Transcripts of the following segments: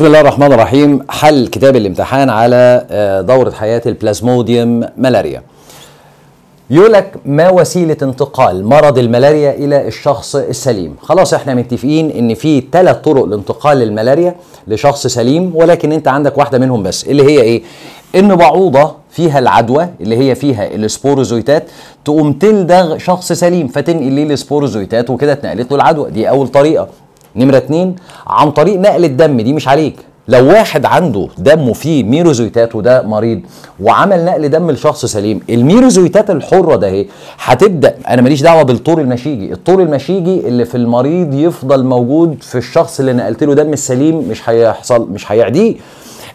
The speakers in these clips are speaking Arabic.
بسم الله الرحمن الرحيم. حل كتاب الامتحان على دورة حياة البلازموديوم ملاريا. يقول لك ما وسيلة انتقال مرض الملاريا إلى الشخص السليم؟ خلاص احنا متفقين ان في 3 طرق لانتقال الملاريا لشخص سليم، ولكن انت عندك واحدة منهم بس، اللي هي ايه؟ ان بعوضة فيها العدوى اللي هي فيها السبوروزويتات تقوم تلدغ شخص سليم فتنقل ليه السبوروزويتات وكده اتنقلت له العدوى. دي اول طريقة. نمرة 2 عن طريق نقل الدم، دي مش عليك. لو واحد عنده دمه فيه ميروزويتات وده مريض وعمل نقل دم لشخص سليم، الميروزويتات الحرة ده اهي هتبدأ، انا ماليش دعوة بالطور المشيجي، الطور المشيجي اللي في المريض يفضل موجود في الشخص اللي نقلت له دم السليم، مش هيعديه.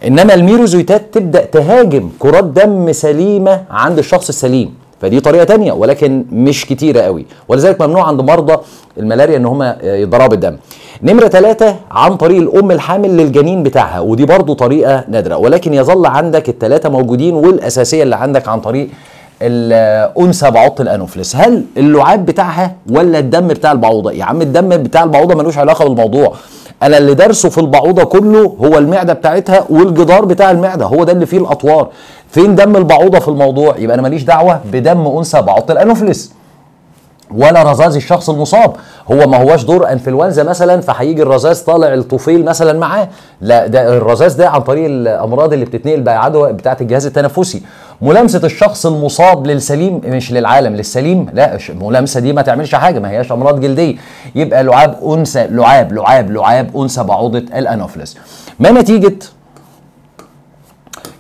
انما الميروزويتات تبدأ تهاجم كرات دم سليمة عند الشخص السليم، فدي طريقة تانية ولكن مش كتيرة قوي، ولذلك ممنوع عند مرضى الملاريا ان هم يتضربوا بالدم. نمرة 3 عن طريق الام الحامل للجنين بتاعها، ودي برضو طريقة نادرة، ولكن يظل عندك ال3 موجودين، والاساسية اللي عندك عن طريق الانثى بعوضة الانوفلس. هل اللعاب بتاعها ولا الدم بتاع البعوضة؟ يا عم الدم بتاع البعوضة ملوش علاقة بالموضوع، انا اللي درسه في البعوضة كله هو المعدة بتاعتها والجدار بتاع المعدة، هو ده اللي فيه الاطوار. فين دم البعوضة في الموضوع؟ يبقى انا ماليش دعوة بدم انثى بعوضة الانوفلس ولا رذاذ الشخص المصاب. هو ما هواش دور انفلونزا مثلا فهيجي الرذاذ طالع الطفيل مثلا معاه، لا، ده الرذاذ ده عن طريق الامراض اللي بتتنقل بعدوى بتاعه الجهاز التنفسي. ملامسه الشخص المصاب للسليم مش للعالم، للسليم لا، الملامسه دي ما تعملش حاجه، ما هياش امراض جلديه. يبقى لعاب انثى، لعاب انثى بعوضه الانوفلس. ما نتيجه؟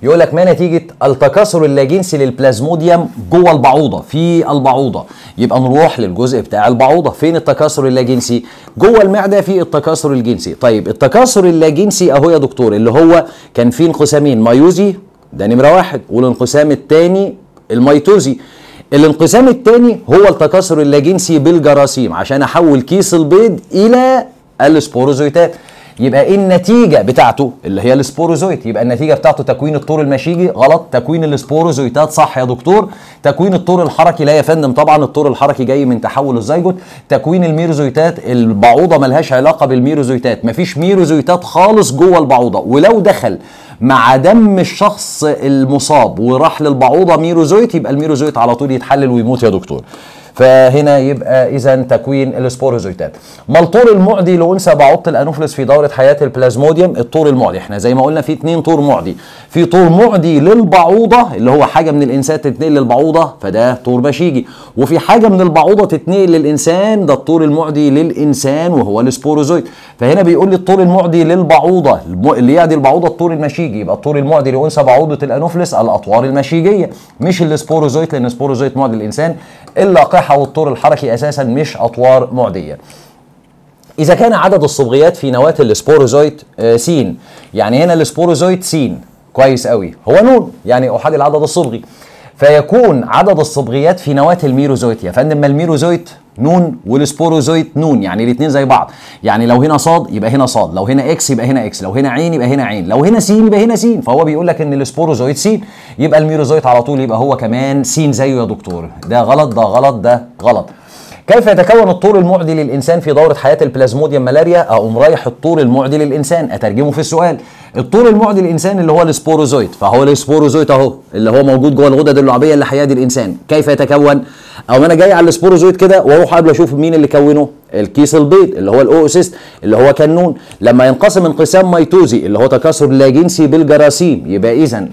يقول لك ما نتيجة التكاثر اللاجنسي للبلازموديوم جوه البعوضة، في البعوضة. يبقى نروح للجزء بتاع البعوضة. فين التكاثر اللاجنسي؟ جوه المعدة في التكاثر الجنسي. طيب التكاثر اللاجنسي اهو يا دكتور، اللي هو كان فيه انقسامين، مايوزي ده نمرة 1، والانقسام الثاني الميتوزي. الانقسام الثاني هو التكاثر اللاجنسي بالجراثيم عشان احول كيس البيض الى السبوروزويتات. يبقى النتيجة بتاعته اللي هي السبوروزويت، يبقى النتيجة بتاعته تكوين الطور المشيجي غلط، تكوين السبوروزويتات صح يا دكتور، تكوين الطور الحركي لا يا فندم، طبعا الطور الحركي جاي من تحول الزيجوت، تكوين الميروزويتات البعوضة ملهاش علاقة بالميروزويتات، مفيش ميروزويتات خالص جوه البعوضة، ولو دخل مع دم الشخص المصاب وراح للبعوضة ميروزويت يبقى الميروزويت على طول يتحلل ويموت يا دكتور. فهنا يبقى اذا تكوين السبوروزويتات. ما الطور المعدي لانثى بعوضة الانوفلس في دورة حياة البلازموديوم؟ الطور المعدي احنا زي ما قلنا في 2 طور معدي، في طور معدي للبعوضة اللي هو حاجة من الانسان تتنقل للبعوضة فده طور مشيجي، وفي حاجة من البعوضة تتنقل للانسان ده الطور المعدي للانسان وهو السبوروزويت. فهنا بيقول لي الطور المعدي للبعوضة اللي يعدي البعوضة الطور المشيجي، يبقى الطور المعدي لانثى بعوضة الانوفلس الاطوار المشيجية مش السبوروزويت، لان السبوروزويت معدي للانسان، اللقاحة والطور الحركي اساسا مش اطوار معديه. اذا كان عدد الصبغيات في نواه السبوروزويت س، يعني هنا السبوروزويت س كويس قوي، هو نون يعني احاد العدد الصبغي، فيكون عدد الصبغيات في نواه الميروزويت يا فندم، ما الميروزويت نون والسبوروزويت نون، يعني الاثنين زي بعض، يعني لو هنا صاد يبقى هنا صاد، لو هنا اكس يبقى هنا اكس، لو هنا عين يبقى هنا عين، لو هنا س يبقى هنا س، فهو بيقول لك ان السبوروزويت س، يبقى الميروزويت على طول يبقى هو كمان س زيه يا دكتور. ده غلط، ده غلط، ده غلط. كيف يتكون الطور المعدي للإنسان في دورة حياة البلازموديوم ملاريا؟ أقوم رايح الطور المعدي للإنسان أترجمه في السؤال. الطور المعدي للإنسان اللي هو السبوروزويت، فهو السبوروزويت أهو اللي هو موجود جوه الغدد اللعابية اللي هيعدي الإنسان. كيف يتكون؟ أو أنا جاي على السبوروزويت كده وأروح قبل أشوف مين اللي كونه؟ الكيس البيض اللي هو الأوسيست اللي هو كنون، لما ينقسم انقسام ميتوزي اللي هو تكاثر لاجنسي بالجراثيم، يبقى إذا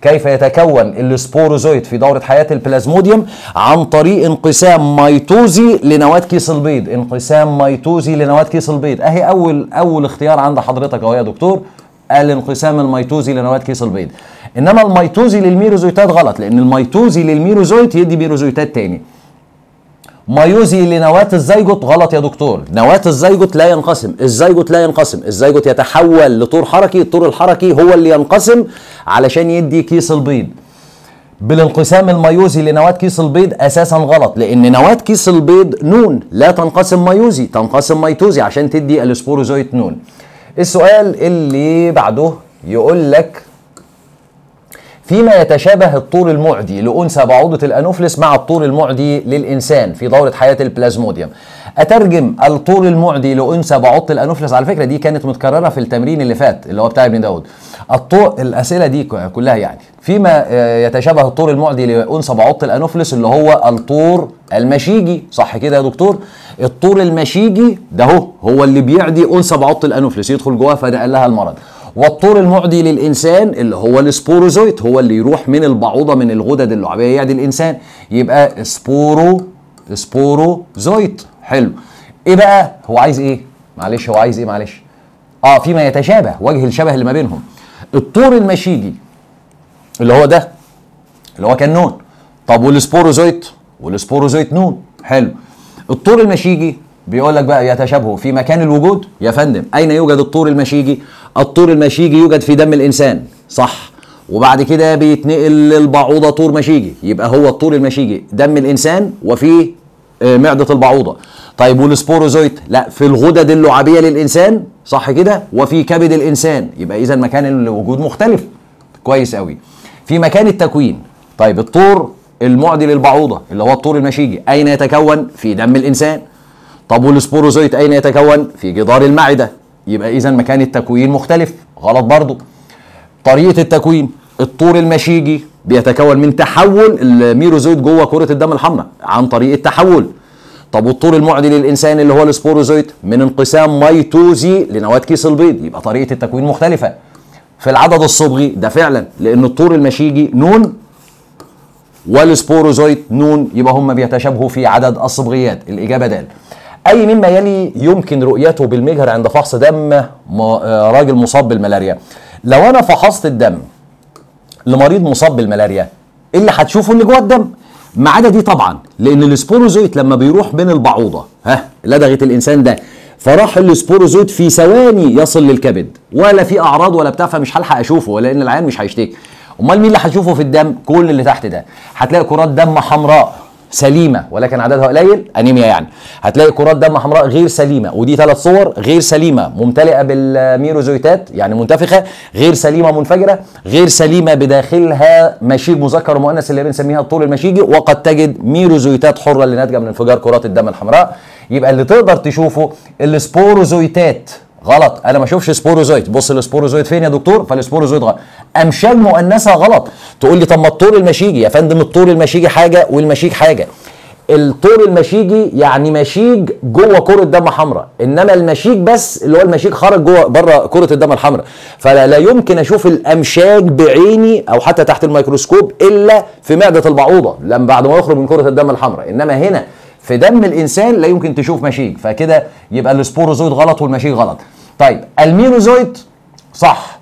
كيف يتكون السبوروزويت في دورة حياة البلازموديوم؟ عن طريق انقسام ميتوزي لنواة كيس البيض، انقسام ميتوزي لنواة كيس البيض. اهي اول اختيار عند حضرتك اهو يا دكتور، الانقسام الميتوزي لنواة كيس البيض. انما الميتوزي للميروزويتات غلط، لان الميتوزي للميروزويت يدي ميروزويتات تاني. مايوزي لنواة الزيجوت غلط يا دكتور، نواة الزيجوت لا ينقسم، الزيجوت لا ينقسم، الزيجوت يتحول لطور حركي، الطور الحركي هو اللي ينقسم علشان يدي كيس البيض. بالانقسام المايوزي لنواة كيس البيض اساسا غلط، لان نواة كيس البيض نون لا تنقسم مايوزي، تنقسم ميتوزي عشان تدي السبوروزويت نون. السؤال اللي بعده يقول لك فيما يتشابه الطور المعدي لأنثى بعوضة الأنوفلس مع الطور المعدي للإنسان في دورة حياة البلازموديوم. اترجم الطول المعدي لانثى بعض الانوفلس. على فكره دي كانت متكرره في التمرين اللي فات اللي هو بتاع ابن داود. الاسئله دي كلها يعني فيما يتشابه الطول المعدي لانثى بعض الانوفلس اللي هو الطور المشيجي، صح كده يا دكتور؟ الطور المشيجي ده هو اللي بيعدي انثى بعض الانوفلس، يدخل جواه فنقل لها المرض. والطور المعدي للانسان اللي هو السبوروزويت، هو اللي يروح من البعوضه من الغدد اللعابيه يعدي الانسان، يبقى سبوروزويت. حلو. ايه بقى هو عايز ايه؟ معلش هو عايز ايه؟ معلش فيما يتشابه، وجه الشبه اللي ما بينهم. الطور المشيجي اللي هو ده اللي هو كان نون. طب والسبوروزويت نون. حلو. الطور المشيجي بيقول لك بقى يتشابهوا في مكان الوجود. يا فندم اين يوجد الطور المشيجي؟ الطور المشيجي يوجد في دم الانسان، صح. وبعد كده بيتنقل للبعوضه طور مشيجي، يبقى هو الطور المشيجي دم الانسان وفي معده البعوضه. طيب والسبوروزويت؟ لا، في الغدد اللعابيه للانسان، صح كده، وفي كبد الانسان. يبقى اذا مكان الوجود مختلف. كويس قوي. في مكان التكوين، طيب الطور المعدي للبعوضه اللي هو الطور المشيجي اين يتكون؟ في دم الانسان. طب والسبوروزويت اين يتكون؟ في جدار المعده. يبقى اذا مكان التكوين مختلف. غلط برضو. طريقه التكوين، الطور المشيجي بيتكون من تحول الميروزويت جوه كره الدم الحمراء عن طريق التحول. طب والطور المعدي للانسان اللي هو السبوروزويت من انقسام ميتوزي لنواه كيس البيض. يبقى طريقه التكوين مختلفه. في العدد الصبغي ده فعلا، لان الطور المشيجي نون والسبوروزويت نون، يبقى هم بيتشابهوا في عدد الصبغيات. الاجابه د. اي مما يلي يمكن رؤيته بالمجهر عند فحص دم راجل مصاب بالملاريا؟ لو انا فحصت الدم لمريض مصاب بالملاريا، ايه اللي هتشوفه؟ اللي جوه الدم، ما عدا دي طبعا، لان السبوروزويت لما بيروح من البعوضه لدغه الانسان ده، فراح السبوروزويت في ثواني يصل للكبد، ولا في اعراض ولا بتاع، فمش هلحق اشوفه لان العيان مش هيشتكي. امال مين اللي هتشوفه في الدم؟ كل اللي تحت ده. هتلاقي كرات دم حمراء سليمه ولكن عددها قليل، انيميا يعني. هتلاقي كرات دم حمراء غير سليمه، ودي 3 صور: غير سليمه ممتلئه بالميروزويتات يعني منتفخه، غير سليمه منفجره، غير سليمه بداخلها مشيج مذكر ومؤنث اللي بنسميها الطول المشيجي، وقد تجد ميروزويتات حره اللي ناتجه من انفجار كرات الدم الحمراء. يبقى اللي تقدر تشوفه السبوروزويتات. غلط، انا ما اشوفش سبوروزويت. بص السبوروزويت فين يا دكتور؟ فالسبوروزويت غلط. امشاج مؤنثه غلط. تقول لي طب ما الطور المشيجي يا فندم، الطور المشيجي حاجه والمشيج حاجه. الطور المشيجي يعني مشيج جوه كره دم حمراء، انما المشيج بس اللي هو المشيج خرج جوه بره كره الدم الحمراء، فلا يمكن اشوف الامشاج بعيني او حتى تحت الميكروسكوب الا في معده البعوضه لما بعد ما يخرج من كره الدم الحمراء، انما هنا في دم الانسان لا يمكن تشوف مشيج. فكده يبقى السبوروزويت غلط والمشيج غلط. طيب الميروزويت صح،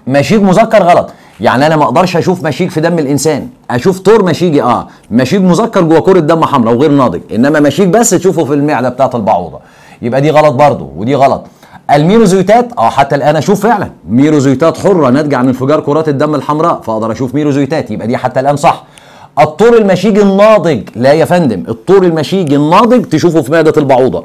مشيج مذكر غلط. يعني انا ما اقدرش اشوف مشيج في دم الانسان، اشوف طور مشيجي مشيج مذكر جوه كره دم حمراء وغير ناضج، انما مشيج بس تشوفه في المعده بتاعه البعوضه. يبقى دي غلط برضو ودي غلط. الميروزويتات حتى الان اشوف فعلا ميروزويتات حره ناتجه عن انفجار كرات الدم الحمراء، فاقدر اشوف ميروزويتات، يبقى دي حتى الان صح. الطور المشيجي الناضج لا يا فندم، الطور المشيجي الناضج تشوفه في معده البعوضه،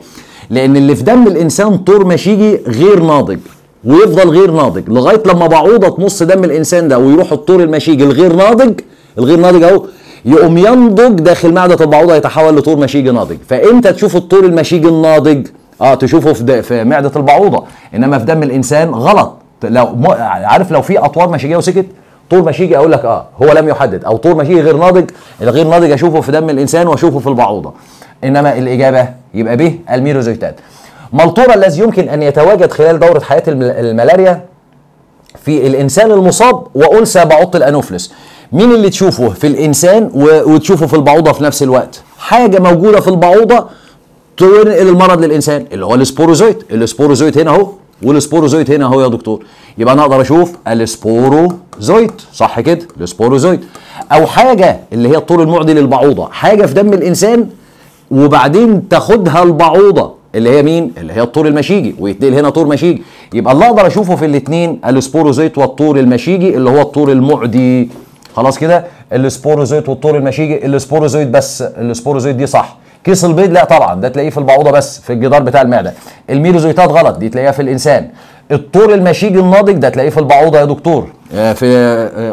لان اللي في دم الانسان طور مشيجي غير ناضج ويفضل غير ناضج لغايه لما بعوضه تمص دم الانسان ده ويروح الطور المشيجي الغير ناضج اهو يقوم ينضج داخل معده البعوضه يتحول لطور مشيجي ناضج. فامتى تشوف الطور المشيجي الناضج؟ تشوفه في معده البعوضه، انما في دم الانسان غلط. لو عارف لو في اطوار مشيجيه وسكت طور مشيجي اقول لك هو لم يحدد، او طور مشيجي غير ناضج، الغير ناضج اشوفه في دم الانسان واشوفه في البعوضه. انما الاجابه يبقى ب الميروزويتات. ما الطور الذي يمكن ان يتواجد خلال دوره حياه الملاريا في الانسان المصاب وانثى بعوضه الانوفلس؟ مين اللي تشوفه في الانسان وتشوفه في البعوضه في نفس الوقت؟ حاجه موجوده في البعوضه تنقل المرض للانسان اللي هو السبوروزويت. السبوروزويت هنا اهو والسبوروزويت هنا اهو يا دكتور، يبقى انا اقدر اشوف السبوروزويت، صح كده؟ السبوروزويت. او حاجه اللي هي الطور المعدي للبعوضه، حاجه في دم الانسان وبعدين تاخدها البعوضه اللي هي مين؟ اللي هي الطور المشيجي، ويتنقل هنا طور مشيجي، يبقى اللي اقدر اشوفه في الاثنين السبوروزويت والطور المشيجي اللي هو الطور المعدي. خلاص كده السبوروزويت والطور المشيجي. السبوروزويت بس، السبوروزويت دي صح. كيس البيض لا طبعا، ده تلاقيه في البعوضه بس في الجدار بتاع المعده. الميروزويتات غلط، دي تلاقيها في الانسان. الطور المشيجي الناضج ده تلاقيه في البعوضه يا دكتور، في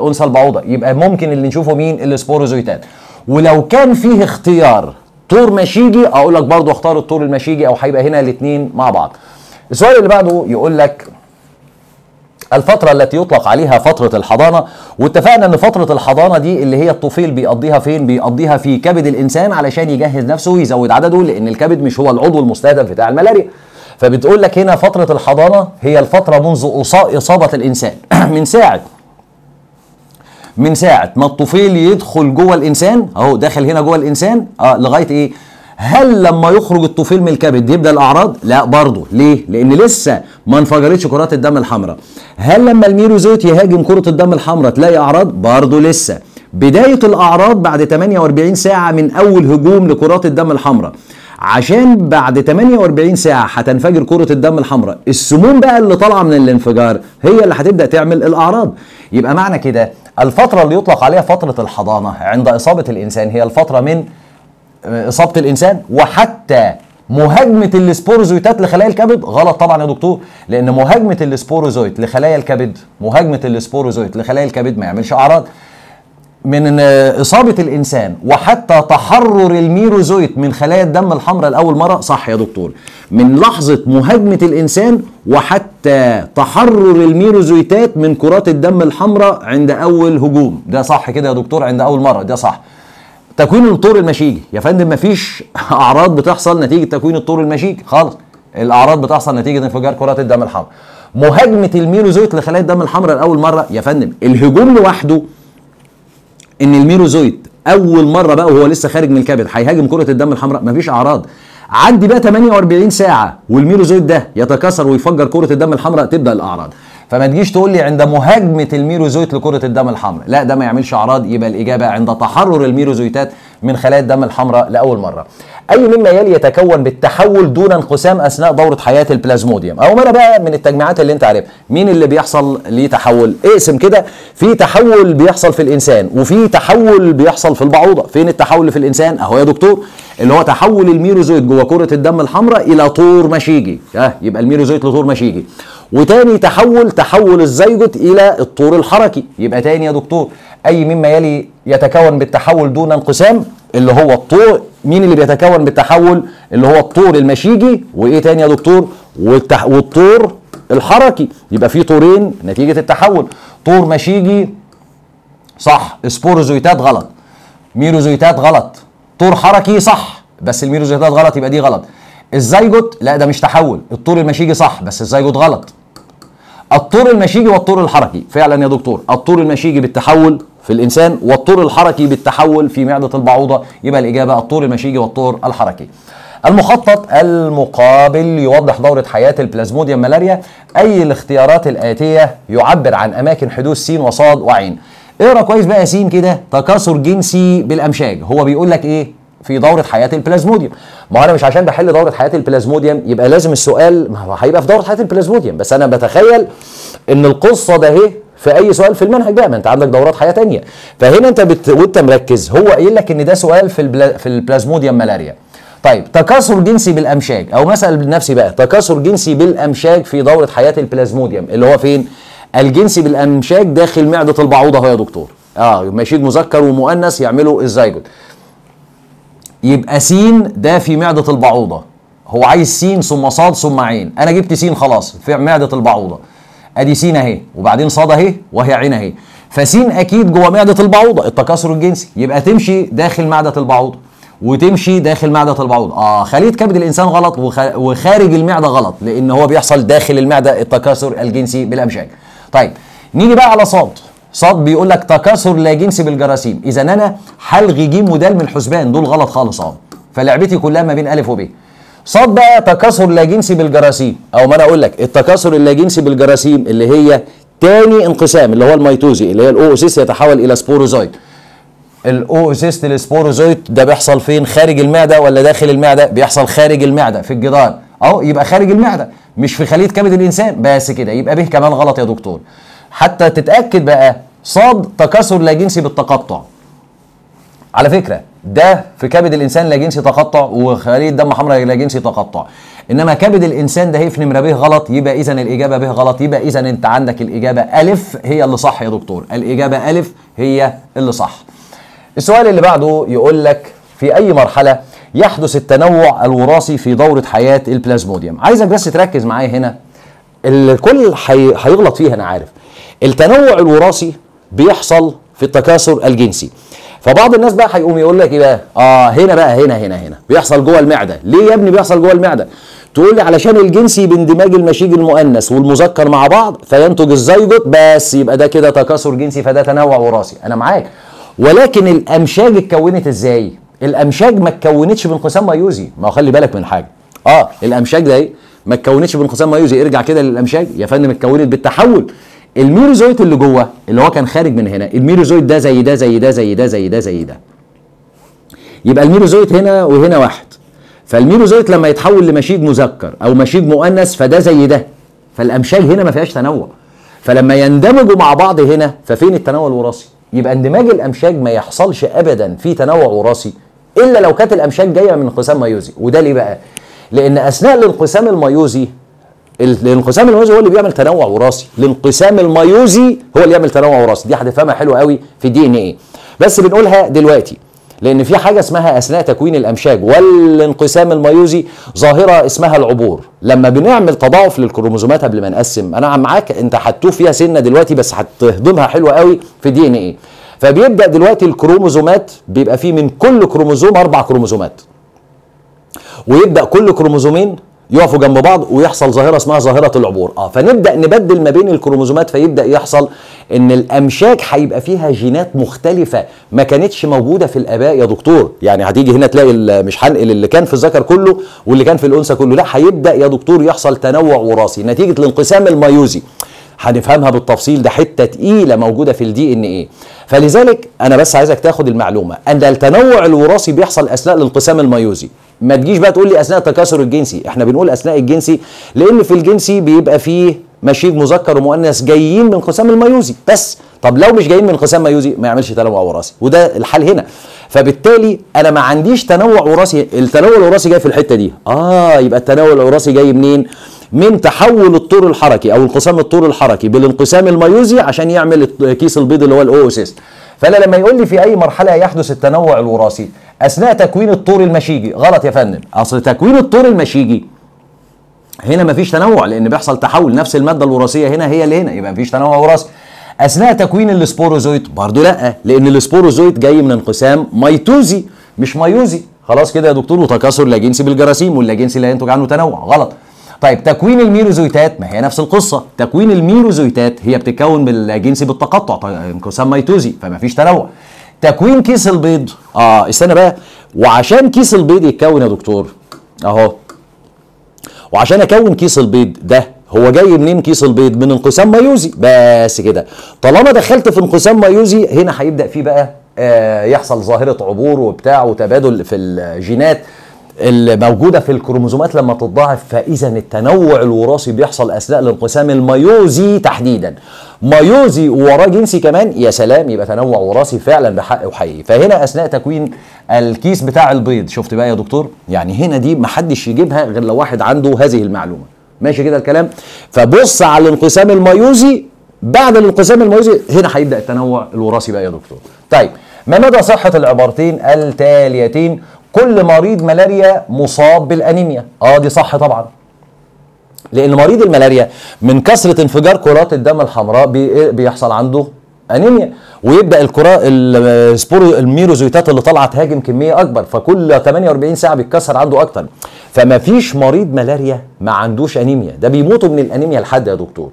انثى البعوضه. يبقى ممكن اللي نشوفه مين؟ السبوروزويتات. ولو كان فيه اختيار طور مشيجي، اقول لك برضو اختار الطور المشيجي، او هيبقى هنا الاثنين مع بعض. السؤال اللي بعده يقول لك الفترة التي يطلق عليها فترة الحضانة، واتفقنا ان فترة الحضانة دي اللي هي الطفيل بيقضيها فين؟ بيقضيها في كبد الانسان علشان يجهز نفسه ويزود عدده، لان الكبد مش هو العضو المستهدف بتاع الملاريا. فبتقول لك هنا فترة الحضانة هي الفترة منذ إصابة الإنسان من ساعة ما الطفيل يدخل جوه الإنسان، أهو داخل هنا جوه الإنسان، لغاية إيه؟ هل لما يخرج الطفيل من الكبد يبدأ الأعراض؟ لا برضه. ليه؟ لأن لسه ما انفجرتش كرات الدم الحمراء. هل لما الميروزويت يهاجم كرة الدم الحمراء تلاقي أعراض؟ برضه لسه. بداية الأعراض بعد 48 ساعة من أول هجوم لكرات الدم الحمراء، عشان بعد 48 ساعة هتنفجر كرة الدم الحمراء. السموم بقى اللي طالعة من الانفجار هي اللي هتبدأ تعمل الأعراض. يبقى معنى كده الفترة اللي يطلق عليها فترة الحضانة عند إصابة الإنسان هي الفترة من إصابة الإنسان وحتى مهاجمة السبوروزويتات لخلايا الكبد. غلط طبعا يا دكتور، لأن مهاجمة السبوروزويت لخلايا الكبد ما يعملش أعراض. من إصابة الإنسان وحتى تحرر الميروزويت من خلايا الدم الحمراء لأول مرة. صح يا دكتور، من لحظة مهاجمة الإنسان وحتى تحرر الميروزويتات من كرات الدم الحمراء عند أول هجوم. ده صح كده يا دكتور، عند أول مرة، ده صح. تكوين الطور المشيجي يا فندم مفيش أعراض بتحصل نتيجة تكوين الطور المشيجي خالص، الأعراض بتحصل نتيجة انفجار كرات الدم الحمراء. مهاجمة الميروزويت لخلايا الدم الحمراء لأول مرة يا فندم، الهجوم لوحده ان الميروزويت اول مره بقى وهو لسه خارج من الكبد هيهاجم كره الدم الحمراء، مفيش اعراض. عندي بقى 48 ساعه والميروزويت ده يتكاثر ويفجر كره الدم الحمراء تبدا الاعراض. فما تجيش تقول لي عند مهاجمه الميروزويت لكره الدم الحمراء، لا ده ما يعملش اعراض. يبقى الاجابه عند تحرر الميروزويتات من خلايا الدم الحمراء لاول مره. اي مما يلي يتكون بالتحول دون انقسام اثناء دوره حياه البلازموديوم. او مره بقى من التجميعات اللي انت عارفها، مين اللي بيحصل ليه تحول؟ اقسم كده، في تحول بيحصل في الانسان وفي تحول بيحصل في البعوضه. فين التحول اللي في الانسان؟ اهو يا دكتور، اللي هو تحول الميروزويت جوه كره الدم الحمراء الى طور مشيجي. يبقى الميروزويت لطور مشيجي. وتاني تحول الزيجوت الى الطور الحركي. يبقى تاني يا دكتور، اي مما يلي يتكون بالتحول دون انقسام اللي هو الطور. مين اللي بيتكون بالتحول؟ اللي هو الطور المشيجي. وايه تاني يا دكتور؟ والطور الحركي. يبقى في طورين نتيجة التحول، طور مشيجي صح، سبوروزويتات غلط، ميروزويتات غلط، طور حركي صح بس الميروزويتات غلط، يبقى دي غلط. الزيجوت لا ده مش تحول، الطور المشيجي صح بس الزيجوت غلط. الطور المشيجي والطور الحركي فعلا يا دكتور، الطور المشيجي بالتحول في الإنسان والطور الحركي بالتحول في معدة البعوضة. يبقى الإجابة الطور المشيجي والطور الحركي. المخطط المقابل يوضح دورة حياة البلازموديوم ملاريا. أي الاختيارات الآتية يعبر عن أماكن حدوث س وصاد وعين؟ اقرا كويس بقى س كده، تكاثر جنسي بالأمشاج. هو بيقول لك إيه في دورة حياة البلازموديوم؟ ما أنا مش عشان بحل دورة حياة البلازموديوم يبقى لازم السؤال ما هيبقى في دورة حياة البلازموديوم، بس أنا بتخيل إن القصة ده اهي في اي سؤال في المنهج بقى، ما انت عندك دورات حياه تانية. فهنا انت وانت مركز هو قايل لك ان ده سؤال في البلازموديوم ملاريا. طيب تكاثر جنسي بالامشاج، او مثلا بنفسي بقى تكاثر جنسي بالامشاج في دوره حياه البلازموديوم اللي هو فين؟ الجنسي بالامشاج داخل معده البعوضه اهو يا دكتور. مشيج مذكر ومؤنث يعملوا الزيجوت. يبقى س ده في معده البعوضه، هو عايز س ثم صاد ثم عين. انا جبت س خلاص في معده البعوضه، ادي س اهي وبعدين صاد اهي وهي عين اهي، فس اكيد جوه معده البعوضه التكاثر الجنسي، يبقى تمشي داخل معده البعوضه وتمشي داخل معده البعوضه. خليه كبد الانسان غلط وخارج المعده غلط، لان هو بيحصل داخل المعده التكاثر الجنسي بالامشاج. طيب نيجي بقى على صاد. صاد بيقول لك تكاثر لا جنسي بالجراثيم. اذا انا هلغي ج ودال من الحسبان، دول غلط خالص فلعبتي كلها ما بين الف وب. صاد بقى تكاثر لا جنسي بالجراثيم، او ما انا اقول لك التكاثر اللا جنسي بالجراثيم اللي هي تاني انقسام اللي هو الميتوزي، اللي هي الاوسيست يتحول الى سبوروزويد. الاوسيست السبوروزويد ده بيحصل فين؟ خارج المعده ولا داخل المعده؟ بيحصل خارج المعده في الجدار اهو، يبقى خارج المعده مش في خليه كبد الانسان. بس كده يبقى به كمان غلط يا دكتور. حتى تتاكد بقى صاد تكاثر لا جنسي بالتقطع. على فكره ده في كبد الانسان لا جنسي تقطع وخليه دم حمراء لا جنسي تقطع، انما كبد الانسان ده هي في نمره ب غلط. يبقى اذا الاجابه ب غلط، يبقى اذا انت عندك الاجابه الف هي اللي صح يا دكتور. الاجابه الف هي اللي صح. السؤال اللي بعده يقول لك في اي مرحله يحدث التنوع الوراثي في دوره حياه البلازموديوم. عايزك بس تركز معايا هنا، الكل هيغلط فيها انا عارف. التنوع الوراثي بيحصل في التكاثر الجنسي، فبعض الناس بقى هيقوم يقول لك ايه بقى؟ هنا بقى هنا بيحصل جوه المعده. ليه يا ابني بيحصل جوه المعده؟ تقول لي علشان الجنسي باندماج المشيج المؤنث والمذكر مع بعض فينتج الزيجوت، بس يبقى ده كده تكاثر جنسي، فده تنوع وراثي. انا معاك، ولكن الامشاج اتكونت ازاي؟ الامشاج ما اتكونتش بانقسام ميوزي. ما هو خلي بالك من حاجه، الامشاج ده ايه؟ ما اتكونتش بانقسام ميوزي. ارجع كده للامشاج يا فندم، اتكونت بالتحول. الميروزويت اللي جوه اللي هو كان خارج من هنا، الميروزويت ده زي ده زي ده زي ده زي ده زي ده، يبقى الميروزويت هنا وهنا واحد. فالميروزويت لما يتحول لمشيج مذكر او مشيج مؤنث فده زي ده، فالامشاج هنا ما فيهاش تنوع. فلما يندمجوا مع بعض هنا ففين التنوع الوراثي؟ يبقى اندماج الامشاج ما يحصلش ابدا في تنوع وراثي الا لو كانت الامشاج جايه من انقسام ميوزي. وده ليه بقى؟ لان اثناء الانقسام الميوزي، الانقسام الميوزي هو اللي بيعمل تنوع وراثي. الانقسام الميوزي هو اللي يعمل تنوع وراثي. دي هتفهمها حلوه قوي في الدي ان ايه، بس بنقولها دلوقتي لان في حاجه اسمها اثناء تكوين الامشاج والانقسام الميوزي ظاهره اسمها العبور. لما بنعمل تضاعف للكروموزومات قبل ما نقسم، انا معاك انت هتتوه فيها سنه دلوقتي بس هتهضمها حلوه قوي في الدي ان ايه. فبيبدا دلوقتي الكروموزومات بيبقى فيه من كل كروموزوم 4 كروموزومات، ويبدا كل كروموزومين يقفوا جنب بعض ويحصل ظاهره اسمها ظاهره العبور. فنبدا نبدل ما بين الكروموزومات، فيبدا يحصل ان الامشاج هيبقى فيها جينات مختلفه ما كانتش موجوده في الاباء يا دكتور. يعني هتيجي هنا تلاقي مش هنقل اللي كان في الذكر كله واللي كان في الانثى كله، لا، هيبدا يا دكتور يحصل تنوع وراثي نتيجه الانقسام الميوزي. هنفهمها بالتفصيل، ده حته تقيله موجوده في الدي ان ايه. فلذلك انا بس عايزك تاخد المعلومه ان التنوع الوراثي بيحصل اثناء الانقسام الميوزي. ما تجيش بقى تقول لي اثناء التكاثر الجنسي، احنا بنقول اثناء الجنسي لان في الجنسي بيبقى فيه مشيج مذكر ومؤنث جايين من انقسام الميوزي بس. طب لو مش جايين من انقسام ميوزي ما يعملش تنوع وراثي، وده الحال هنا. فبالتالي انا ما عنديش تنوع وراثي. التنوع الوراثي جاي في الحته دي. يبقى التنوع الوراثي جاي منين؟ من تحول الطور الحركي او انقسام الطور الحركي بالانقسام الميوزي عشان يعمل كيس البيض اللي هو الاوسيست. فانا لما يقول لي في اي مرحله يحدث التنوع الوراثي اثناء تكوين الطور المشيجي، غلط يا فندم. اصل تكوين الطور المشيجي هنا مفيش تنوع لان بيحصل تحول، نفس الماده الوراثيه هنا هي اللي هنا، يبقى مفيش تنوع وراثي. اثناء تكوين السبوروزويت برضه لا، لان السبوروزويت جاي من انقسام ميتوزي مش ميوزي. خلاص كده يا دكتور، وتكاثر لا جنسي بالجراثيم، واللا جنسي لا ينتج عنه تنوع، غلط. طيب تكوين الميروزويتات ما هي نفس القصه. تكوين الميروزويتات هي بتتكون بالجنسي بالتقطع، انقسام ميتوزي، فما فيش تنوع. تكوين كيس البيض، استنى بقى، وعشان كيس البيض يتكون يا دكتور اهو، وعشان اكون كيس البيض ده هو جاي منين؟ كيس البيض من انقسام ميوزي بس كده. طالما دخلت في انقسام ميوزي هنا هيبدا فيه بقى يحصل ظاهره عبور وبتاع وتبادل في الجينات الموجوده في الكروموزومات لما تتضاعف. فاذا التنوع الوراثي بيحصل اثناء الانقسام الميوزي تحديدا. ميوزي ووراه جنسي كمان، يا سلام، يبقى تنوع وراثي فعلا بحق وحقيقي. فهنا اثناء تكوين الكيس بتاع البيض، شفت بقى يا دكتور؟ يعني هنا دي محدش يجيبها غير لو واحد عنده هذه المعلومه. ماشي كده الكلام؟ فبص على الانقسام الميوزي، بعد الانقسام الميوزي هنا هيبدا التنوع الوراثي بقى يا دكتور. طيب، ما مدى صحه العبارتين التاليتين؟ كل مريض ملاريا مصاب بالانيميا. دي صح طبعا، لان مريض الملاريا من كثره انفجار كرات الدم الحمراء بيحصل عنده انيميا، ويبدا الميروزويتات اللي طالعه تهاجم كميه اكبر، فكل 48 ساعه بيتكسر عنده اكتر. فما فيش مريض ملاريا ما عندوش انيميا، ده بيموتوا من الانيميا لحد يا دكتور.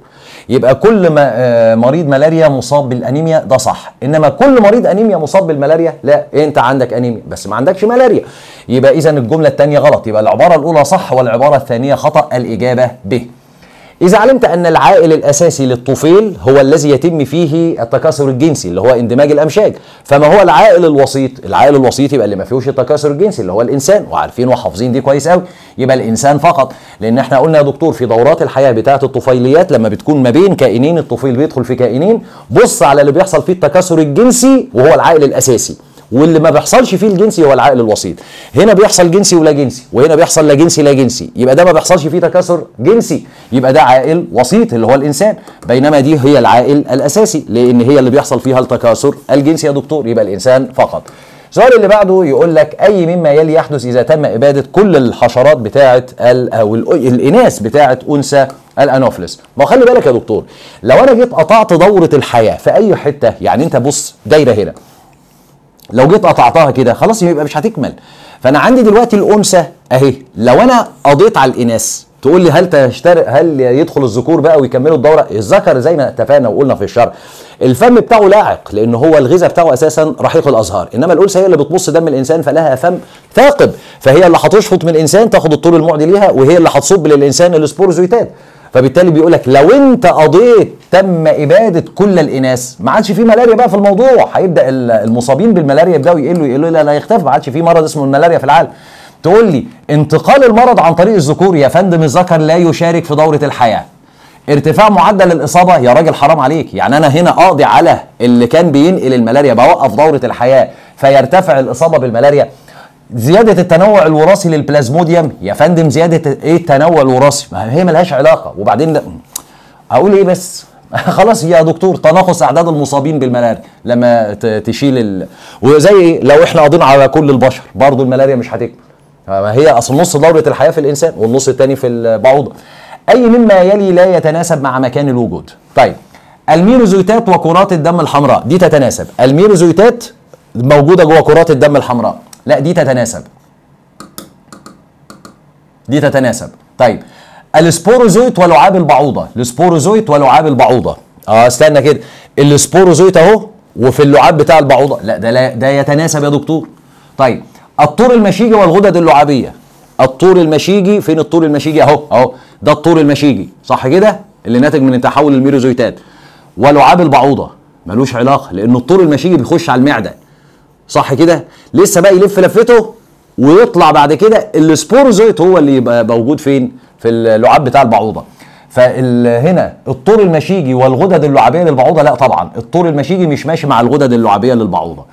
يبقى كل ما مريض ملاريا مصاب بالانيميا ده صح، انما كل مريض انيميا مصاب بالملاريا لا، انت عندك انيميا بس ما عندكش ملاريا. يبقى اذا الجمله الثانيه غلط، يبقى العباره الاولى صح والعباره الثانيه خطا. الاجابه ب. إذا علمت أن العائل الأساسي للطفيل هو الذي يتم فيه التكاثر الجنسي اللي هو اندماج الأمشاج، فما هو العائل الوسيط؟ العائل الوسيط يبقى اللي ما فيهوش التكاثر الجنسي اللي هو الإنسان، وعارفين وحافظين دي كويس قوي، يبقى الإنسان فقط. لأن احنا قلنا يا دكتور في دورات الحياة بتاعة الطفيليات لما بتكون ما بين كائنين، الطفيل بيدخل في كائنين، بص على اللي بيحصل فيه التكاثر الجنسي وهو العائل الأساسي، واللي ما بيحصلش فيه الجنسي هو العائل الوسيط. هنا بيحصل جنسي ولا جنسي، وهنا بيحصل لا جنسي لا جنسي، يبقى ده ما بيحصلش فيه تكاثر جنسي، يبقى ده عائل وسيط اللي هو الانسان. بينما دي هي العائل الاساسي لان هي اللي بيحصل فيها التكاثر الجنسي يا دكتور، يبقى الانسان فقط. السؤال اللي بعده يقول لك اي مما يلي يحدث اذا تم اباده كل الحشرات بتاعه او الاناث بتاعه انثى الانوفلس. ما خلي بالك يا دكتور، لو انا جيت قطعت دوره الحياه في اي حته، يعني انت بص دايره هنا، لو جيت قطعتها كده خلاص يبقى مش هتكمل. فانا عندي دلوقتي الانثى اهي، لو انا قضيت على الاناث تقول لي هل يدخل الذكور بقى ويكملوا الدوره؟ الذكر زي ما اتفقنا وقلنا في الشرح الفم بتاعه لاعق، لان هو الغذاء بتاعه اساسا رحيق الازهار، انما الانثى هي اللي بتبص دم الانسان فلها فم ثاقب، فهي اللي هتشفط من الانسان تاخد الطول المعدي ليها، وهي اللي هتصب للانسان السبوروزويتات. فبالتالي بيقول لك لو انت قضيت تم اباده كل الاناث ما عادش في ملاريا بقى في الموضوع، هيبدا المصابين بالملاريا يبداوا يقلوا لا يختفي، ما عادش في مرض اسمه الملاريا في العالم. تقول لي انتقال المرض عن طريق الذكور، يا فندم الذكر لا يشارك في دوره الحياه. ارتفاع معدل الاصابه، يا راجل حرام عليك، يعني انا هنا اقضي على اللي كان بينقل الملاريا، بوقف دوره الحياه فيرتفع الاصابه بالملاريا. زياده التنوع الوراثي للبلازموديوم، يا فندم زياده ايه التنوع الوراثي؟ ما هي ملهاش علاقه. وبعدين اقول ايه بس خلاص يا دكتور، تناقص اعداد المصابين بالملاريا لما تشيل وزي ايه لو احنا قضينا على كل البشر برضه الملاريا مش هتكمل. هي اصل نص دوره الحياه في الانسان والنص الثاني في البعوضه. اي مما يلي لا يتناسب مع مكان الوجود. طيب الميروزويتات وكرات الدم الحمراء دي تتناسب، الميروزويتات موجوده جوه كرات الدم الحمراء، لا دي تتناسب، دي تتناسب. طيب السبوروزويت ولعاب البعوضه، السبوروزويت ولعاب البعوضه، استنى كده، السبوروزويت اهو وفي اللعاب بتاع البعوضه، ده يتناسب يا دكتور. طيب الطور المشيجي والغدد اللعابيه، الطور المشيجي فين؟ الطور المشيجي اهو ده الطور المشيجي صح كده اللي ناتج من تحول الميروزويتات. ولعاب البعوضه ملوش علاقه، لان الطور المشيجي بيخش على المعده صح كده، لسه بقى يلف لفته ويطلع بعد كده السبوروزويت هو اللي يبقى موجود فين؟ في اللعاب بتاع البعوضه. فهنا الطور المشيجي والغدد اللعابيه للبعوضه، لا طبعا الطور المشيجي مش ماشي مع الغدد اللعابيه للبعوضه.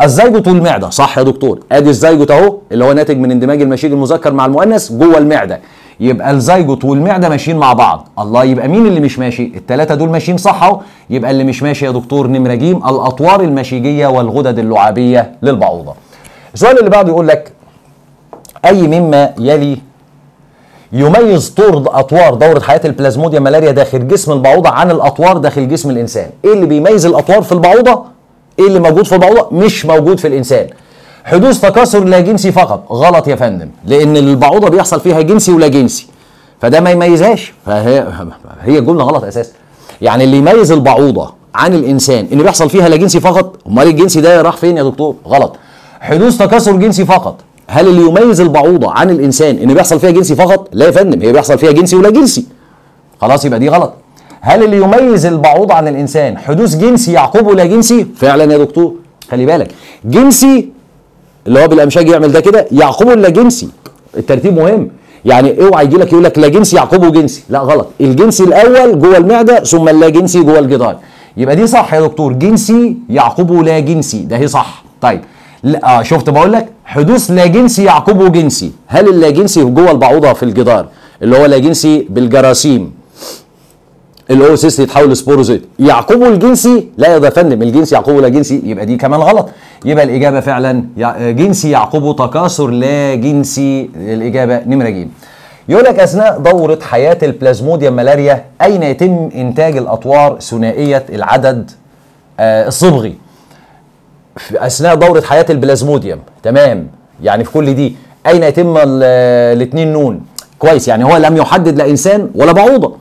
الزيجوت والمعده صح يا دكتور، ادي الزيجوت اهو اللي هو ناتج من اندماج المشيج المذكر مع المؤنث جوه المعده، يبقى الزيجوت والمعده ماشيين مع بعض. الله، يبقى مين اللي مش ماشي؟ الثلاثه دول ماشيين صح اهو، يبقى اللي مش ماشي يا دكتور نمره ج الاطوار المشيجيه والغدد اللعابيه للبعوضه. السؤال اللي بعده يقول لك اي مما يلي يميز اطوار دوره حياه البلازموديوم ملاريا داخل جسم البعوضه عن الاطوار داخل جسم الانسان؟ ايه اللي بيميز الاطوار في البعوضه؟ ايه اللي موجود في البعوضه مش موجود في الانسان؟ حدوث تكاثر لا جنسي فقط. غلط يا فندم، لان البعوضه بيحصل فيها جنسي ولا جنسي، فده ما يميزهاش، فهي الجمله غلط اساسا. يعني اللي يميز البعوضه عن الانسان ان بيحصل فيها لا جنسي فقط، امال الجنسي ده راح فين يا دكتور؟ غلط. حدوث تكاثر جنسي فقط، هل اللي يميز البعوضه عن الانسان ان بيحصل فيها جنسي فقط؟ لا يا فندم، هي بيحصل فيها جنسي ولا جنسي، خلاص يبقى دي غلط. هل اللي يميز البعوضه عن الانسان حدوث جنسي يعقبه لا جنسي؟ فعلا يا دكتور، خلي بالك جنسي اللي هو بالامشاج يعمل ده كده، يعقبه لا جنسي، الترتيب مهم. يعني اوعى يجي لك يقول لك لا جنسي يعقبه جنسي، لا غلط، الجنسي الاول جوه المعده ثم اللا جنسي جوه الجدار، يبقى دي صح يا دكتور، جنسي يعقبه لا جنسي، ده هي صح. طيب لا شفت بقول لك حدوث لا جنسي يعقبه جنسي، هل اللا جنسي جوه البعوضه في الجدار اللي هو لا جنسي بالجراثيم الاوسيس يتحول لسبوروزيت يعقبه الجنسي؟ لا يا فندم، الجنسي يعقبه لا جنسي، يبقى دي كمان غلط، يبقى الاجابه فعلا جنسي يعقبه تكاثر لا جنسي، الاجابه نمره ج. يقول لك اثناء دوره حياه البلازموديوم ملاريا اين يتم انتاج الاطوار ثنائيه العدد الصبغي؟ في اثناء دوره حياه البلازموديوم، تمام، يعني في كل دي اين يتم الاثنين نون؟ كويس، يعني هو لم يحدد لا انسان ولا بعوضه.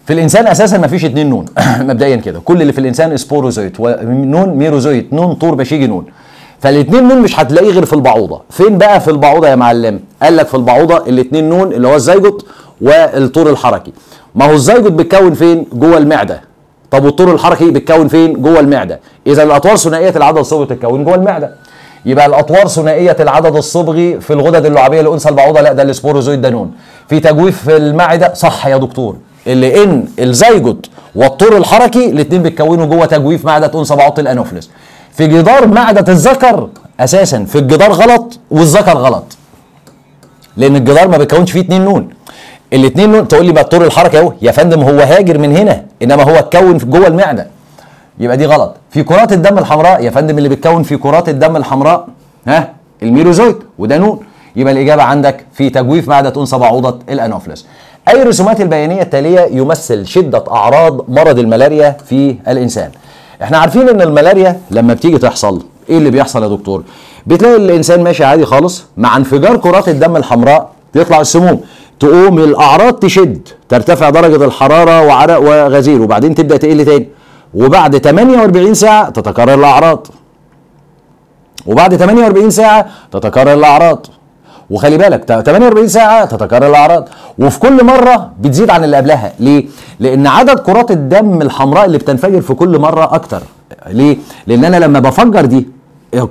في الانسان اساسا ما فيش 2 نون مبدئيا كده، كل اللي في الانسان سبوروزويت ونون ميروزويت، نون طور بشيجي نون، فالاثنين نون مش هتلاقيه غير في البعوضه. فين بقى في البعوضه يا معلم؟ قال لك في البعوضه الاثنين نون اللي هو الزيجوت والطور الحركي. ما هو الزيجوت بيتكون فين؟ جوه المعده. طب والطور الحركي بيتكون فين؟ جوه المعده. اذا الاطوار ثنائيه العدد الصبغي بتتكون جوه المعده، يبقى الاطوار ثنائيه العدد الصبغي في الغدد اللعابيه لانثى البعوضه، لا ده السبوروزويت ده نون. في تجويف في المعده، صح يا دكتور، اللي ان الزيجوت والطور الحركي الاثنين بيتكونوا جوه تجويف معده انثى بعوضه الانوفلس. في جدار معده الذكر اساسا في الجدار غلط والذكر غلط، لان الجدار ما بيتكونش فيه 2 نون. الاثنين نون تقول لي بقى الطور الحركي اهو، يا فندم هو هاجر من هنا، انما هو اتكون جوه المعده. يبقى دي غلط. في كرات الدم الحمراء يا فندم اللي بتكون في كرات الدم الحمراء الميروزويت وده نون. يبقى الاجابه عندك في تجويف معده انثى بعوضه الانوفلس. اي الرسومات البيانيه التاليه يمثل شده اعراض مرض الملاريا في الانسان؟ احنا عارفين ان الملاريا لما بتيجي تحصل ايه اللي بيحصل يا دكتور؟ بتلاقي الانسان ماشي عادي خالص، مع انفجار كرات الدم الحمراء تطلع السموم، تقوم الاعراض تشد، ترتفع درجه الحراره وعرق وغزير، وبعدين تبدا تقل تاني، وبعد 48 ساعه تتكرر الاعراض، وبعد 48 ساعه تتكرر الاعراض، وخلي بالك 48 ساعه تتكرر الاعراض، وفي كل مره بتزيد عن اللي قبلها. ليه؟ لان عدد كرات الدم الحمراء اللي بتنفجر في كل مره اكتر. ليه؟ لان انا لما بفجر دي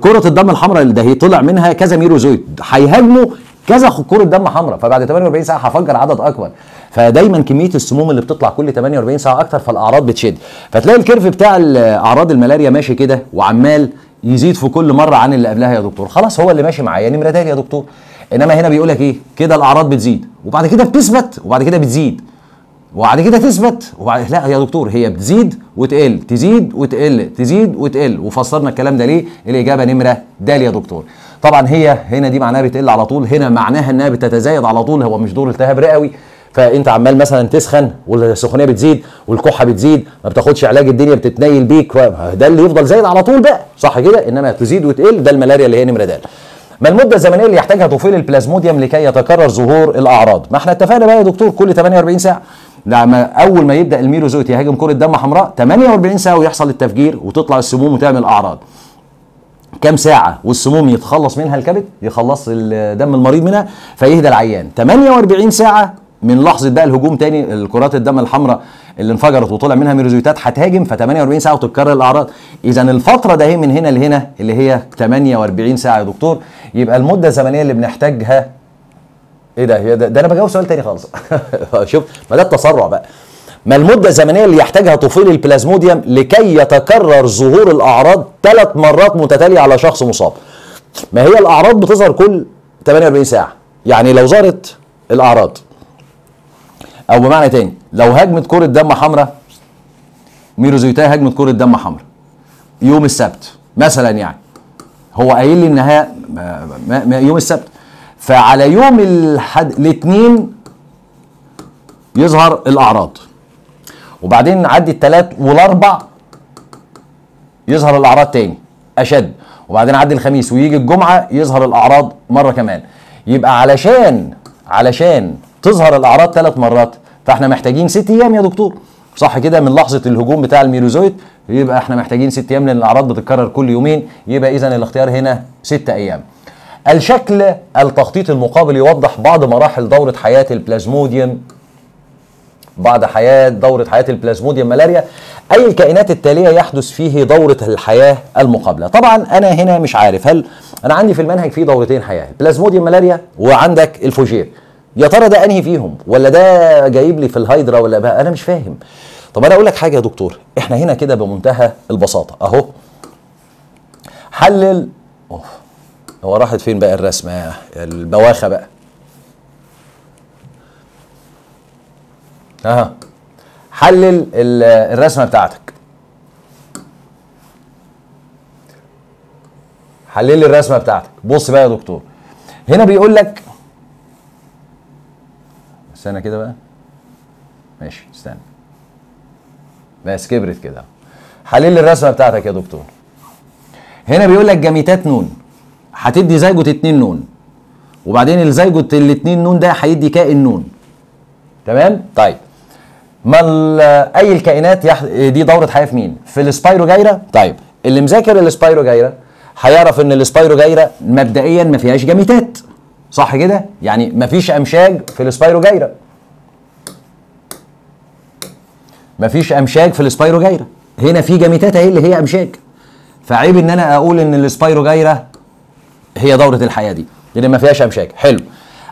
كرة الدم الحمراء اللي ده هي طلع منها كذا ميروزويت هيهاجموا كذا كرة دم حمراء، فبعد 48 ساعة هفجر عدد أكبر، فدايما كمية السموم اللي بتطلع كل 48 ساعة أكتر، فالأعراض بتشد، فتلاقي الكيرف بتاع أعراض الملاريا ماشي كده وعمال يزيد في كل مرة عن اللي قبلها يا دكتور. خلاص هو اللي ماشي معايا نمرة تاني يا دكتور. إنما هنا بيقول لك إيه؟ كده الأعراض بتزيد وبعد كده بتثبت وبعد كده بتزيد وبعد كده تثبت لا يا دكتور هي بتزيد وتقل، تزيد وتقل، تزيد وتقل، وفسرنا الكلام ده ليه؟ الاجابه نمره د يا دكتور. طبعا هي هنا دي معناها بتقل على طول، هنا معناها انها بتتزايد على طول، هو مش دور التهاب رئوي، فانت عمال مثلا تسخن والسخونيه بتزيد والكحه بتزيد، ما بتاخدش علاج الدنيا بتتنيل بيك، ده اللي يفضل زايد على طول بقى، صح كده؟ انما تزيد وتقل ده الملاريا اللي هي نمره د. ما المده الزمنيه اللي يحتاجها طفيل البلازموديوم لكي يتكرر ظهور الاعراض؟ ما احنا اتفقنا بقى يا دكتور كل 48 ساعه. لما اول ما يبدا الميروزويت يهاجم كره دم حمراء 48 ساعه ويحصل التفجير وتطلع السموم وتعمل اعراض. كام ساعه والسموم يتخلص منها الكبد، يخلص الدم المريض منها فيهدى العيان. 48 ساعه من لحظه بقى الهجوم تاني، الكرات الدم الحمراء اللي انفجرت وطلع منها ميروزويتات هتهاجم، ف 48 ساعه وتتكرر الاعراض. اذا الفتره ده هي من هنا لهنا اللي هي 48 ساعه يا دكتور. يبقى المده الزمنيه اللي بنحتاجها ايه ده انا بجاوب سؤال تاني خالص. شوف ما ده التسرع بقى. ما المده الزمنيه اللي يحتاجها طفيل البلازموديوم لكي يتكرر ظهور الاعراض 3 مرات متتاليه على شخص مصاب؟ ما هي الاعراض بتظهر كل 48 ساعه، يعني لو ظهرت الاعراض او بمعنى تاني لو هجمت كره دم حمراء، ميروزويتاها هجمت كره دم حمراء يوم السبت مثلا، يعني هو قايل لي انها يوم السبت، فعلى يوم الاثنين يظهر الاعراض، وبعدين نعدي الثلاث والاربع يظهر الاعراض تاني اشد، وبعدين نعدي الخميس ويجي الجمعه يظهر الاعراض مره كمان. يبقى علشان تظهر الاعراض 3 مرات فاحنا محتاجين 6 ايام يا دكتور، صح كده؟ من لحظه الهجوم بتاع الميروزويت يبقى احنا محتاجين 6 ايام لان الاعراض بتتكرر كل يومين، يبقى اذا الاختيار هنا 6 ايام. الشكل التخطيط المقابل يوضح بعض مراحل دورة حياة البلازموديوم ملاريا. أي الكائنات التالية يحدث فيه دورة الحياة المقابلة؟ طبعا أنا هنا مش عارف، هل أنا عندي في المنهج فيه دورتين حياة، بلازموديوم ملاريا وعندك الفوجير، يا ترى ده أنهي فيهم؟ ولا ده جايب لي في الهايدرا ولا بقى؟ أنا مش فاهم. طب أنا أقول لك حاجة يا دكتور، إحنا هنا كده بمنتهى البساطة أهو، حلل هو راحت فين بقى الرسمة البواخة بقى؟ حلل الرسمة بتاعتك، حلل الرسمة بتاعتك. بص بقى يا دكتور، هنا بيقول لك استنى كده بقى، ماشي استنى بس كبرت كده. حلل الرسمة بتاعتك يا دكتور. هنا بيقول لك جميتات نون هتدي زيجوت 2 نون، وبعدين الزيجوت ال2 نون ده هيدي كائن نون، تمام؟ طيب ما اي الكائنات دي دوره حياه في مين؟ في السبايروجايرا. طيب اللي مذاكر السبايروجايرا هيعرف ان السبايروجايرا مبدئيا ما فيهاش جميتات، صح كده؟ يعني ما فيش امشاج في السبايروجايرا، ما فيش امشاج في السبايروجايرا. هنا في جميتات اهي اللي هي امشاج، فعيب ان انا اقول ان السبايروجايرا هي دوره الحياه دي لان ما فيهاش امشاج. حلو.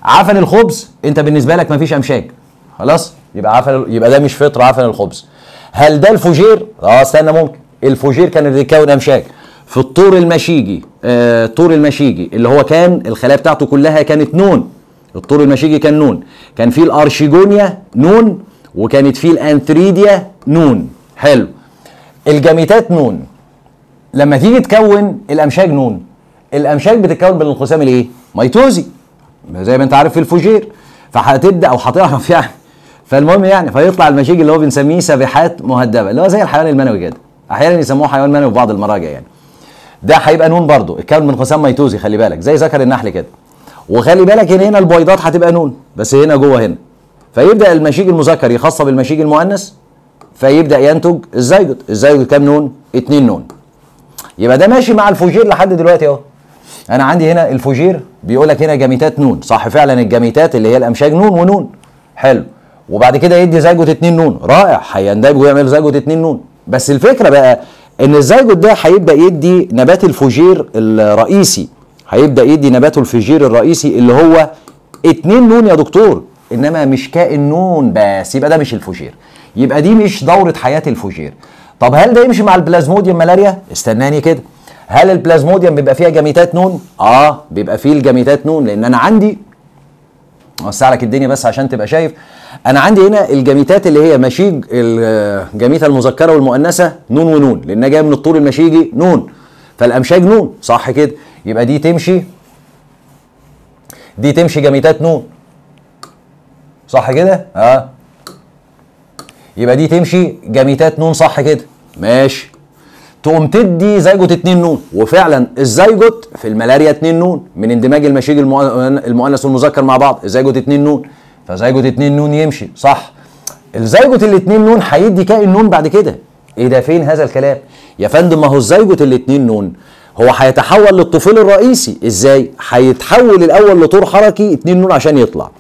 عفن الخبز انت بالنسبه لك ما فيش امشاج، خلاص يبقى يبقى ده مش فطر عفن الخبز. هل ده الفوجير؟ استنى، ممكن الفوجير كان بيكون امشاج في الطور المشيجي. الطور المشيجي اللي هو كان الخلايا بتاعته كلها كانت نون، الطور المشيجي كان نون، كان فيه الارشيجونيا نون، وكانت فيه الانثريديا نون. حلو. الجاميتات نون. لما تيجي تكون الامشاج نون، الامشاج بتتكون بالانقسام الايه؟ ميتوزي، زي ما انت عارف في الفوجير. فهتبدا او هتعرف يعني. فالمهم يعني فيطلع المشيج اللي هو بنسميه سابحات مهدبه، اللي هو زي الحيوان المنوي كده، احيانا يسموه حيوان منوي في بعض المراجع يعني. ده هيبقى نون برضه، اتكون من انقسام ميتوزي، خلي بالك زي ذكر النحل كده. وخلي بالك ان هنا البويضات هتبقى نون، بس هنا جوه هنا. فيبدا المشيج المذكر يخصب بالمشيج المؤنث، فيبدا ينتج الزيجوت. الزيجوت كام نون؟ 2 نون. يبقى ده ماشي مع الفوجير لحد دلوقتي اهو. انا عندي هنا الفوجير بيقول لك هنا جاميتات نون، صح فعلا الجاميتات اللي هي الامشاج نون ونون. حلو. وبعد كده يدي زيجوت 2 نون، رائع، هيندمج ويعمل زيجوت 2 نون. بس الفكره بقى ان الزيجوت ده هيبدا يدي نبات الفوجير الرئيسي، هيبدا يدي نباته الفوجير الرئيسي اللي هو 2 نون يا دكتور، انما مش كائن نون بس، يبقى ده مش الفوجير، يبقى دي مش دوره حياه الفوجير. طب هل ده يمشي مع البلازموديوم ملاريا؟ استناني كده. هل البلازموديوم بيبقى فيها جاميتات نون؟ بيبقى فيه الجاميتات نون، لان انا عندي اوسع لك الدنيا بس عشان تبقى شايف. انا عندي هنا الجاميتات اللي هي مشيج الجاميته المذكره والمؤنثه نون ونون، لانها جايه من الطول المشيجي نون، فالامشاج نون، صح كده؟ يبقى دي تمشي جاميتات نون، صح كده؟ يبقى دي تمشي جاميتات نون، صح كده؟ ماشي. تقوم تدي زيجوت 2 نون، وفعلا الزيجوت في الملاريا 2 نون من اندماج المشيج المؤنث والمذكر مع بعض، الزيجوت 2 نون، فزيجوت 2 نون يمشي، صح. الزيجوت ال 2 نون هيدي كائن نون بعد كده. ايه ده؟ فين هذا الكلام؟ يا فندم ما هو الزيجوت ال 2 نون هو هيتحول للطفيل الرئيسي، ازاي؟ هيتحول الاول لطور حركي 2 نون عشان يطلع،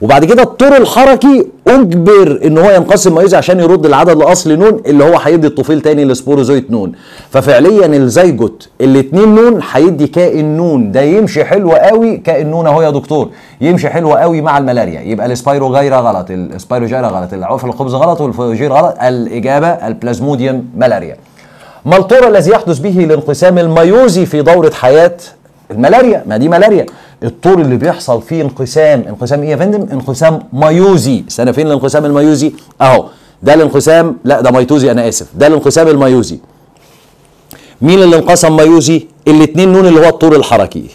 وبعد كده الطور الحركي اجبر ان هو ينقسم ميوزي عشان يرد العدد الاصلي نون، اللي هو هيدي الطفيل تاني لسبوروزويت نون. ففعليا الزيجوت ال 2 نون هيدي كائن نون، ده يمشي حلو قوي. كائن نون اهو يا دكتور، يمشي حلو قوي مع الملاريا. يبقى السبايروجيرا غلط، السبايروجيرا غلط، العوف الخبز غلط، والفوجير غلط. الاجابه البلازموديوم ملاريا. ما الطور الذي يحدث به الانقسام الميوزي في دوره حياه الملاريا؟ ما دي ملاريا. الطور اللي بيحصل فيه انقسام ايه يا فندم؟ انقسام ميوزي. استنى، فين الانقسام الميوزي؟ اهو ده الانقسام، لا ده ميتوزي، انا اسف، ده الانقسام الميوزي. مين اللي انقسم ميوزي؟ الاتنين نون اللي هو الطور الحركي.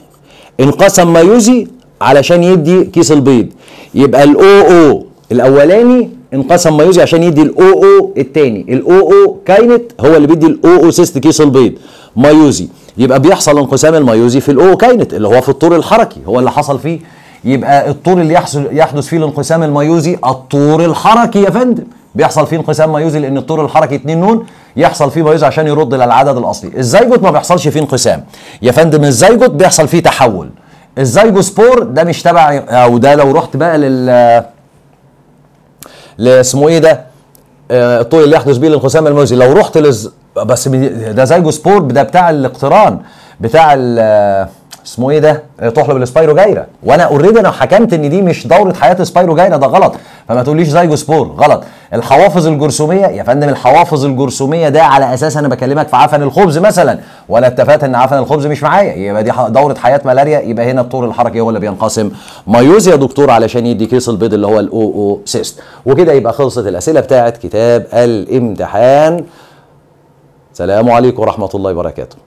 انقسم ميوزي علشان يدي كيس البيض، يبقى الاو الاولاني انقسم ميوزي عشان يدي الاو الثاني. الاو كاينت هو اللي بيدي الاو سيست كيس البيض ميوزي. يبقى بيحصل انقسام الميوزي في الاو كاينت اللي هو في الطور الحركي، هو اللي حصل فيه. يبقى الطور اللي يحدث فيه الانقسام الميوزي الطور الحركي يا فندم، بيحصل فيه انقسام ميوزي لان الطور الحركي 2 نون يحصل فيه ميوزي عشان يرد للعدد الاصلي. الزيجوت ما بيحصلش فيه انقسام يا فندم، الزيجوت بيحصل فيه تحول. الزيجوسبور ده مش تبع، او ده لو رحت بقى اسمه ايه ده؟ الطول اللي يحدث به الانقسام الميوزي، لو رحت بس ده زيجوسبور، ده بتاع الاقتران، بتاع اسمه ايه ده؟ تحلب السبايروجيرا. وانا اوريدي انا حكمت ان دي مش دوره حياه سبايروجيرا، ده غلط، فما تقوليش زيجوسبور، غلط. الحوافظ الجرثوميه يا فندم، الحوافظ الجرثوميه ده على اساس انا بكلمك في عفن الخبز مثلا، ولا اتفقت ان عفن الخبز مش معايا، يبقى دي دوره حياه ملاريا، يبقى هنا الطور الحركي هو اللي بينقسم ميوزي يا دكتور علشان يدي كيس البيض اللي هو الاو سيست. وكده يبقى خلصت الاسئله بتاعت كتاب الامتحان. سلام عليكم ورحمه الله وبركاته.